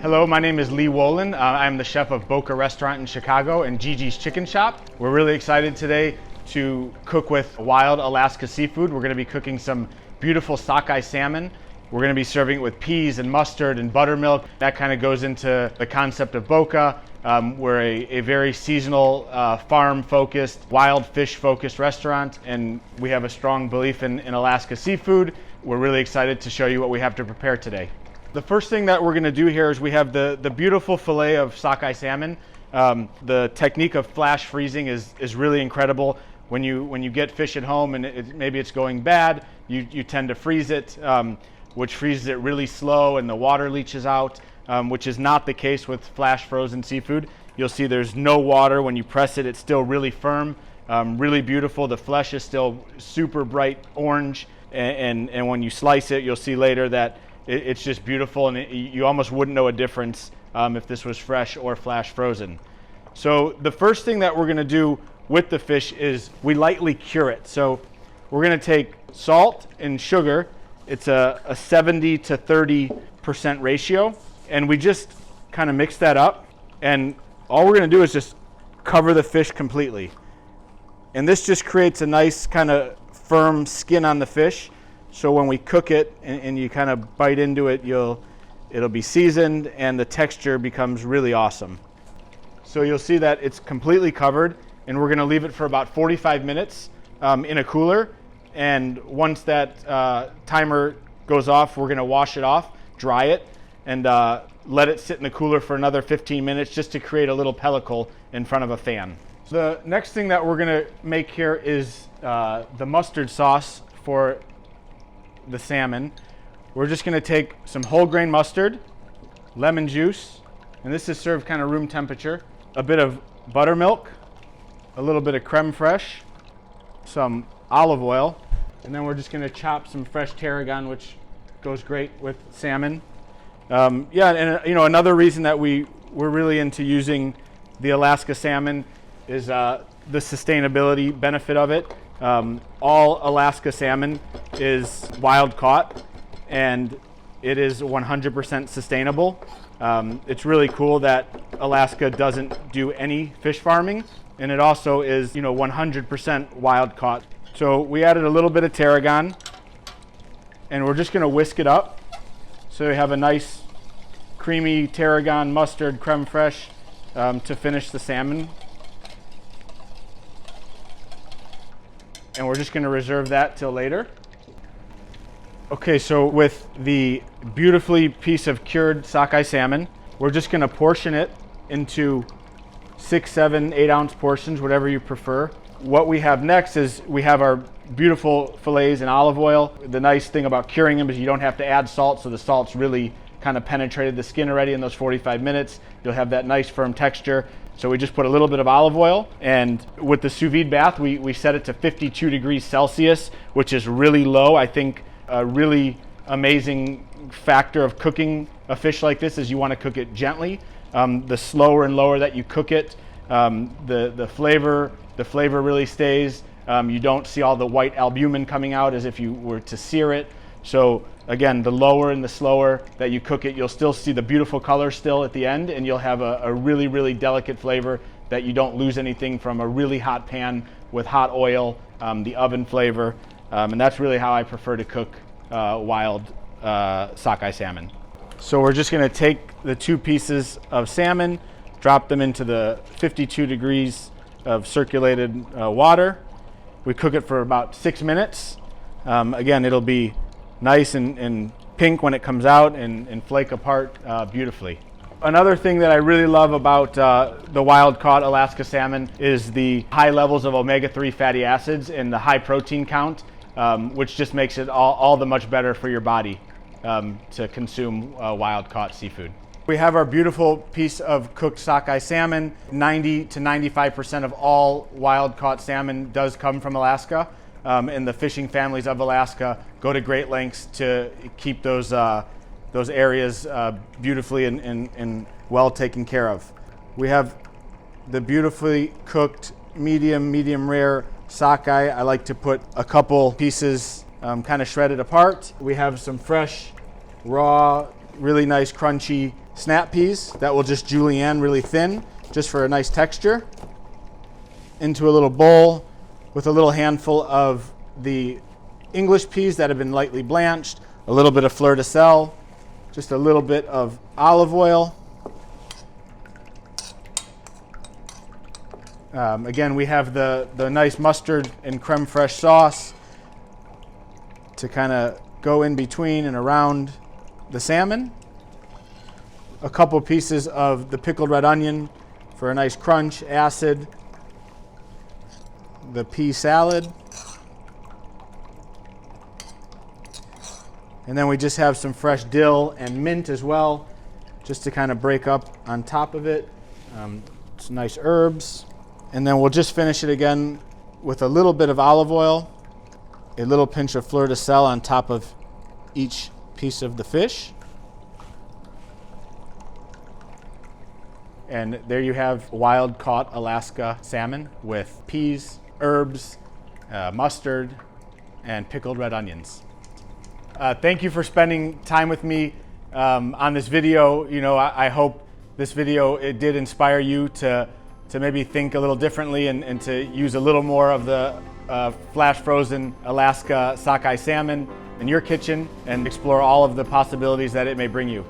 Hello, my name is Woolen. I'm the chef of Boka restaurant in Chicago and Gigi's Chicken Shop. We're really excited today to cook with wild Alaska seafood. We're going to be cooking some beautiful sockeye salmon. We're going to be serving it with peas and mustard and buttermilk. That kind of goes into the concept of Boka. We're a very seasonal, farm-focused, wild fish-focused restaurant, and we have a strong belief in Alaska seafood. We're really excited to show you what we have to prepare today. The first thing that we're going to do here is we have the beautiful fillet of sockeye salmon. The technique of flash freezing is really incredible. When you get fish at home and maybe it's going bad, you tend to freeze it, which freezes it really slow and the water leaches out, which is not the case with flash frozen seafood. You'll see there's no water. When you press it, it's still really firm, really beautiful. The flesh is still super bright orange, and when you slice it, you'll see later that it's just beautiful, and you almost wouldn't know a difference if this was fresh or flash frozen. So the first thing that we're going to do with the fish is we lightly cure it. So we're going to take salt and sugar. It's a 70 to 30% ratio, and we just kind of mix that up, and all we're going to do is just cover the fish completely. And this just creates a nice kind of firm skin on the fish. So when we cook it and you kind of bite into it, it'll be seasoned and the texture becomes really awesome. So you'll see that it's completely covered, and we're going to leave it for about 45 minutes in a cooler. And once that timer goes off, we're going to wash it off, dry it, and let it sit in the cooler for another 15 minutes just to create a little pellicle in front of a fan. The next thing that we're going to make here is the mustard sauce for the salmon. We're just going to take some whole grain mustard, lemon juice, and this is served kind of room temperature, a bit of buttermilk, a little bit of creme fraiche, some olive oil, and then we're just going to chop some fresh tarragon, which goes great with salmon. Another reason that we're really into using the Alaska salmon is the sustainability benefit of it. All Alaska salmon is wild caught, and it is 100% sustainable. It's really cool that Alaska doesn't do any fish farming, and it also is 100% wild caught. So we added a little bit of tarragon, and we're just going to whisk it up so we have a nice creamy tarragon, mustard, creme fraiche to finish the salmon. And we're just going to reserve that till later. Okay, so with the beautifully piece of cured sockeye salmon, we're just going to portion it into 6, 7, 8 ounce portions, whatever you prefer. What we have next is we have our beautiful fillets in olive oil. The nice thing about curing them is you don't have to add salt, so the salt's really kind of penetrated the skin already in those 45 minutes. You'll have that nice firm texture. So we just put a little bit of olive oil, and with the sous vide bath, we set it to 52 degrees Celsius, which is really low. I think a really amazing factor of cooking a fish like this is you want to cook it gently. The slower and lower that you cook it, the flavor really stays. You don't see all the white albumin coming out as if you were to sear it. So again, the lower and the slower that you cook it, you'll still see the beautiful color still at the end, and you'll have a really, really delicate flavor that you don't lose anything from a really hot pan with hot oil, the oven flavor. And that's really how I prefer to cook wild sockeye salmon. So we're just going to take the 2 pieces of salmon, drop them into the 52 degrees of circulated water. We cook it for about 6 minutes. Again, it'll be nice and pink when it comes out and flake apart beautifully. Another thing that I really love about the wild caught Alaska salmon is the high levels of omega-3 fatty acids and the high protein count, which just makes it all the much better for your body to consume wild caught seafood. We have our beautiful piece of cooked sockeye salmon. 90 to 95% of all wild caught salmon does come from Alaska. And the fishing families of Alaska go to great lengths to keep those areas beautifully and well taken care of. We have the beautifully cooked medium rare sockeye. I like to put a couple pieces kind of shredded apart. We have some fresh raw really nice crunchy snap peas that will just julienne really thin, just for a nice texture, into a little bowl with a little handful of the English peas that have been lightly blanched, a little bit of fleur de sel, just a little bit of olive oil. Again, we have the nice mustard and creme fraiche sauce to kind of go in between and around the salmon. A couple pieces of the pickled red onion for a nice crunch, acid. The pea salad. And then we just have some fresh dill and mint as well, just to kind of break up on top of it. Some nice herbs. And then we'll just finish it again with a little bit of olive oil, a little pinch of fleur de sel on top of each piece of the fish. And there you have wild caught Alaska salmon with peas, herbs, mustard, and pickled red onions. Thank you for spending time with me on this video. You know, I hope this video, it did inspire you to maybe think a little differently and to use a little more of the flash frozen Alaska sockeye salmon in your kitchen and explore all of the possibilities that it may bring you.